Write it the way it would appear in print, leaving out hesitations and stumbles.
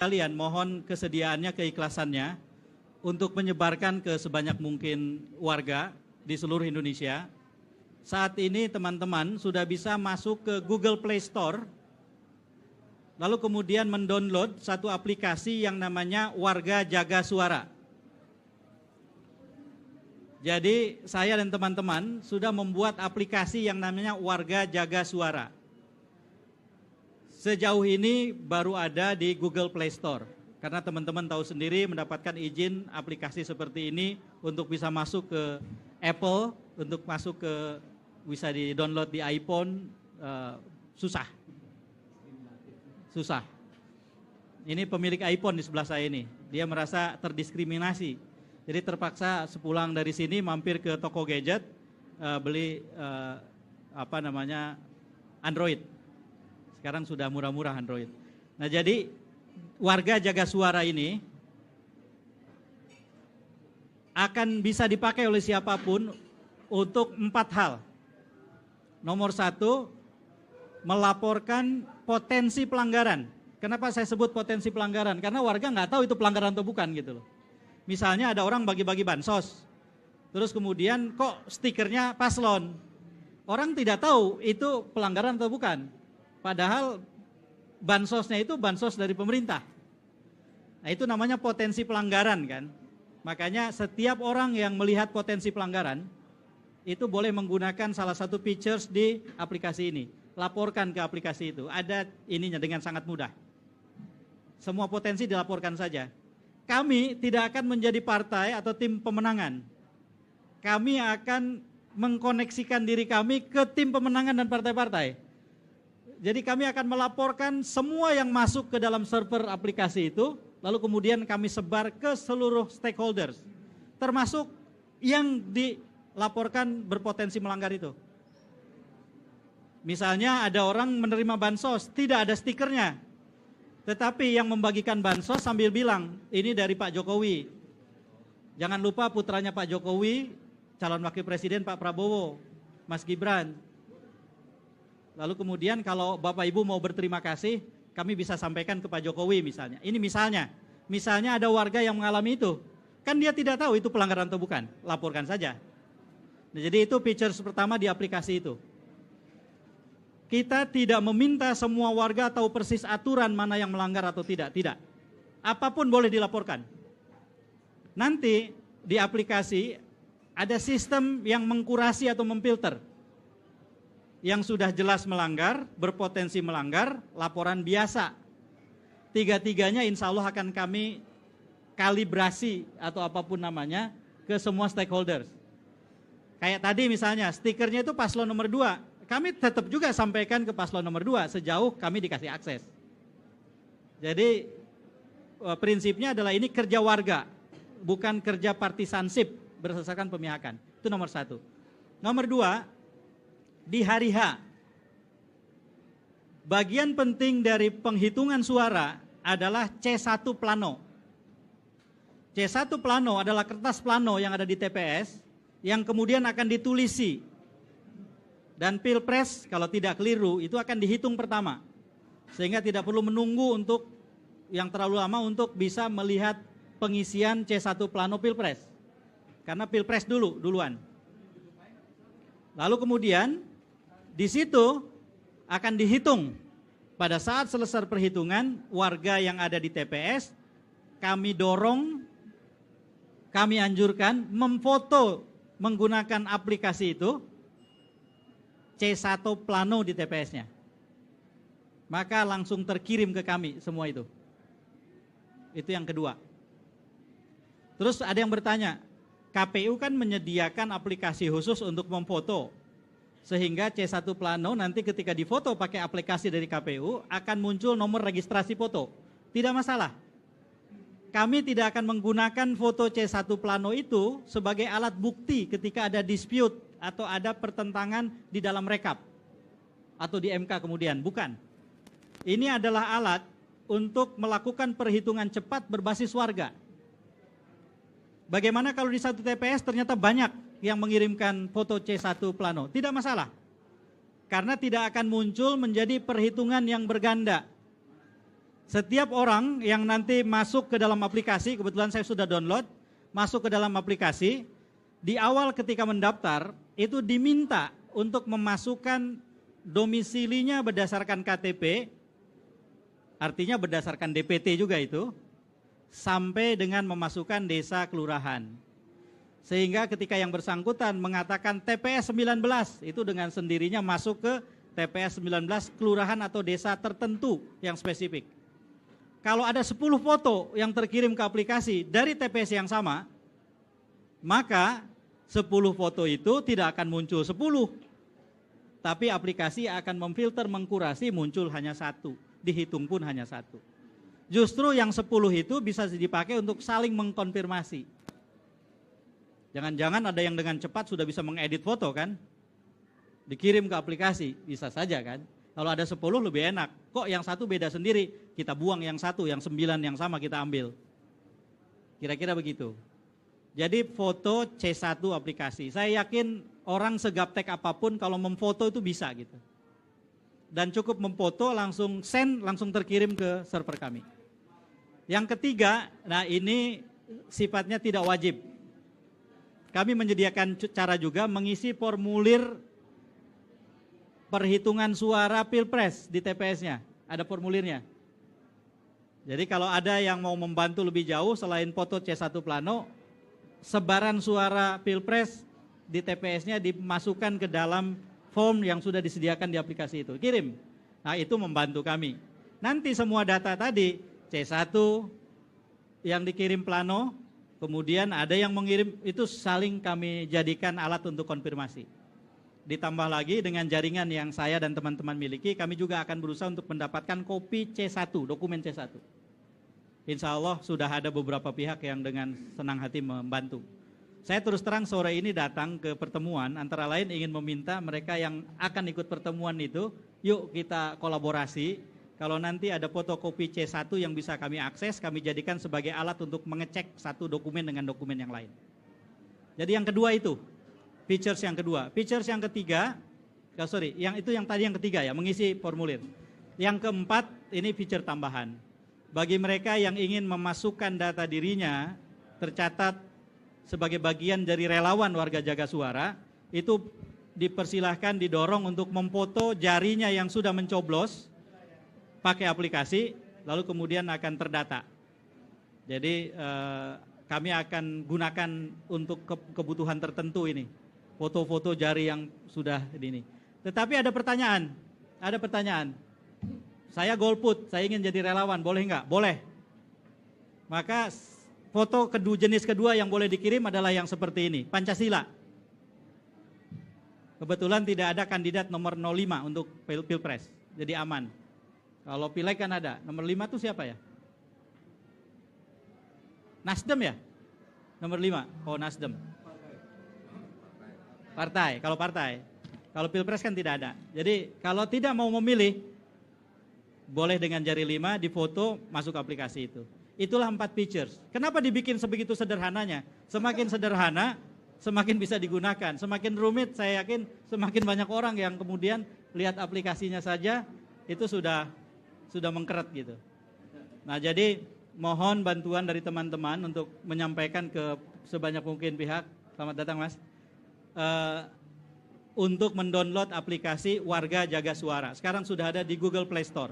Kalian mohon kesediaannya, keikhlasannya untuk menyebarkan ke sebanyak mungkin warga di seluruh Indonesia. Saat ini teman-teman sudah bisa masuk ke Google Play Store, lalu kemudian mendownload satu aplikasi yang namanya Warga Jaga Suara. Jadi saya dan teman-teman sudah membuat aplikasi yang namanya Warga Jaga Suara. Sejauh ini baru ada di Google Play Store. Karena teman-teman tahu sendiri mendapatkan izin aplikasi seperti ini untuk bisa masuk ke Apple, untuk masuk ke bisa di-download di iPhone, susah. Ini pemilik iPhone di sebelah saya ini, dia merasa terdiskriminasi. Jadi terpaksa sepulang dari sini mampir ke toko gadget, beli Android. Sekarang sudah murah-murah Android. Nah jadi Warga Jaga Suara ini akan bisa dipakai oleh siapapun untuk 4 hal. Nomor 1, melaporkan potensi pelanggaran. Kenapa saya sebut potensi pelanggaran? Karena warga nggak tahu itu pelanggaran atau bukan gitu loh. Misalnya ada orang bagi-bagi bansos, terus kemudian kok stikernya paslon. Orang tidak tahu itu pelanggaran atau bukan. Padahal bansosnya itu bansos dari pemerintah. Nah itu namanya potensi pelanggaran kan. Makanya setiap orang yang melihat potensi pelanggaran itu boleh menggunakan salah satu features di aplikasi ini. Laporkan ke aplikasi itu. Ada ininya dengan sangat mudah. Semua potensi dilaporkan saja. Kami tidak akan menjadi partai atau tim pemenangan. Kami akan mengkoneksikan diri kami ke tim pemenangan dan partai-partai. Jadi kami akan melaporkan semua yang masuk ke dalam server aplikasi itu, lalu kemudian kami sebar ke seluruh stakeholders, termasuk yang dilaporkan berpotensi melanggar itu. Misalnya ada orang menerima bansos, tidak ada stikernya, tetapi yang membagikan bansos sambil bilang, ini dari Pak Jokowi. Jangan lupa putranya Pak Jokowi, calon wakil presiden Pak Prabowo, Mas Gibran. Lalu kemudian kalau Bapak Ibu mau berterima kasih, kami bisa sampaikan ke Pak Jokowi misalnya. Ini misalnya ada warga yang mengalami itu. Kan dia tidak tahu itu pelanggaran atau bukan, laporkan saja. Nah, jadi itu features pertama di aplikasi itu. Kita tidak meminta semua warga tahu persis aturan mana yang melanggar atau tidak. Apapun boleh dilaporkan. Nanti di aplikasi ada sistem yang mengkurasi atau memfilter. Yang sudah jelas melanggar, berpotensi melanggar, laporan biasa. Tiga-tiganya insya Allah akan kami kalibrasi atau apapun namanya ke semua stakeholders. Kayak tadi misalnya stikernya itu paslon nomor 2. Kami tetap juga sampaikan ke paslon nomor 2 sejauh kami dikasih akses. Jadi prinsipnya adalah ini kerja warga, bukan kerja partisansip berdasarkan pemihakan. Itu nomor 1. Nomor 2, di hari H, bagian penting dari penghitungan suara adalah C1 plano. C1 plano adalah kertas plano yang ada di TPS yang kemudian akan ditulisi. Dan pilpres kalau tidak keliru itu akan dihitung pertama. Sehingga tidak perlu menunggu untuk yang terlalu lama untuk bisa melihat pengisian C1 plano pilpres. Karena pilpres duluan. Lalu kemudian di situ akan dihitung. Pada saat selesai perhitungan, warga yang ada di TPS kami dorong, kami anjurkan memfoto menggunakan aplikasi itu C1 plano di TPS-nya. Maka langsung terkirim ke kami semua itu. Itu yang kedua. Terus ada yang bertanya, KPU kan menyediakan aplikasi khusus untuk memfoto. Sehingga C1 plano nanti ketika difoto pakai aplikasi dari KPU akan muncul nomor registrasi foto. Tidak masalah. Kami tidak akan menggunakan foto C1 plano itu sebagai alat bukti ketika ada dispute atau ada pertentangan di dalam rekap atau di MK kemudian, bukan. Ini adalah alat untuk melakukan perhitungan cepat berbasis warga. Bagaimana kalau di satu TPS ternyata banyak yang mengirimkan foto C1 plano? Tidak masalah. Karena tidak akan muncul menjadi perhitungan yang berganda. Setiap orang yang nanti masuk ke dalam aplikasi, kebetulan saya sudah download, masuk ke dalam aplikasi, di awal ketika mendaftar, itu diminta untuk memasukkan domisilinya berdasarkan KTP, artinya berdasarkan DPT juga itu, sampai dengan memasukkan desa kelurahan. Sehingga ketika yang bersangkutan mengatakan TPS 19, itu dengan sendirinya masuk ke TPS 19 kelurahan atau desa tertentu yang spesifik. Kalau ada 10 foto yang terkirim ke aplikasi dari TPS yang sama, maka 10 foto itu tidak akan muncul 10. Tapi aplikasi akan memfilter, mengkurasi, muncul hanya 1. Dihitung pun hanya 1. Justru yang 10 itu bisa dipakai untuk saling mengkonfirmasi. Jangan-jangan ada yang dengan cepat sudah bisa mengedit foto kan? Dikirim ke aplikasi, bisa saja kan? Kalau ada 10 lebih enak. Kok yang 1 beda sendiri? Kita buang yang 1, yang 9 yang sama kita ambil. Kira-kira begitu. Jadi foto C1 aplikasi. Saya yakin orang segaptek apapun kalau memfoto itu bisa gitu. Dan cukup memfoto langsung send, langsung terkirim ke server kami. Yang ketiga, nah ini sifatnya tidak wajib. Kami menyediakan cara juga mengisi formulir perhitungan suara Pilpres di TPS-nya, ada formulirnya. Jadi kalau ada yang mau membantu lebih jauh selain foto C1 plano, sebaran suara Pilpres di TPS-nya dimasukkan ke dalam form yang sudah disediakan di aplikasi itu, kirim. Nah itu membantu kami. Nanti semua data tadi, C1 yang dikirim plano, kemudian ada yang mengirim, itu saling kami jadikan alat untuk konfirmasi. Ditambah lagi dengan jaringan yang saya dan teman-teman miliki, kami juga akan berusaha untuk mendapatkan kopi C1, dokumen C1. Insya Allah sudah ada beberapa pihak yang dengan senang hati membantu. Saya terus terang sore ini datang ke pertemuan, antara lain ingin meminta mereka yang akan ikut pertemuan itu, yuk kita kolaborasi. Kalau nanti ada fotokopi C1 yang bisa kami akses, kami jadikan sebagai alat untuk mengecek satu dokumen dengan dokumen yang lain. Jadi yang kedua itu, features yang kedua. Features yang ketiga, yang tadi yang ketiga ya, mengisi formulir. Yang keempat, ini feature tambahan. Bagi mereka yang ingin memasukkan data dirinya, tercatat sebagai bagian dari relawan warga jaga suara, itu dipersilahkan didorong untuk memfoto jarinya yang sudah mencoblos, pakai aplikasi, lalu kemudian akan terdata. Jadi kami akan gunakan untuk kebutuhan tertentu ini. Foto-foto jari yang sudah ini. Tetapi ada pertanyaan. Saya golput, saya ingin jadi relawan, boleh enggak? Boleh. Maka foto jenis kedua yang boleh dikirim adalah yang seperti ini, Pancasila. Kebetulan tidak ada kandidat nomor 05 untuk Pilpres, jadi aman. Kalau Pileg kan ada, nomor 5 itu siapa ya? Nasdem ya? Nomor 5, oh Nasdem. Partai. Kalau Pilpres kan tidak ada. Jadi kalau tidak mau memilih, boleh dengan jari 5 difoto, masuk aplikasi itu. Itulah 4 features. Kenapa dibikin sebegitu sederhananya? Semakin sederhana, semakin bisa digunakan. Semakin rumit, saya yakin semakin banyak orang yang kemudian lihat aplikasinya saja, itu sudah mengkeret gitu. Nah jadi mohon bantuan dari teman-teman untuk menyampaikan ke sebanyak mungkin pihak. Selamat datang Mas. Untuk mendownload aplikasi Warga Jaga Suara. Sekarang sudah ada di Google Play Store.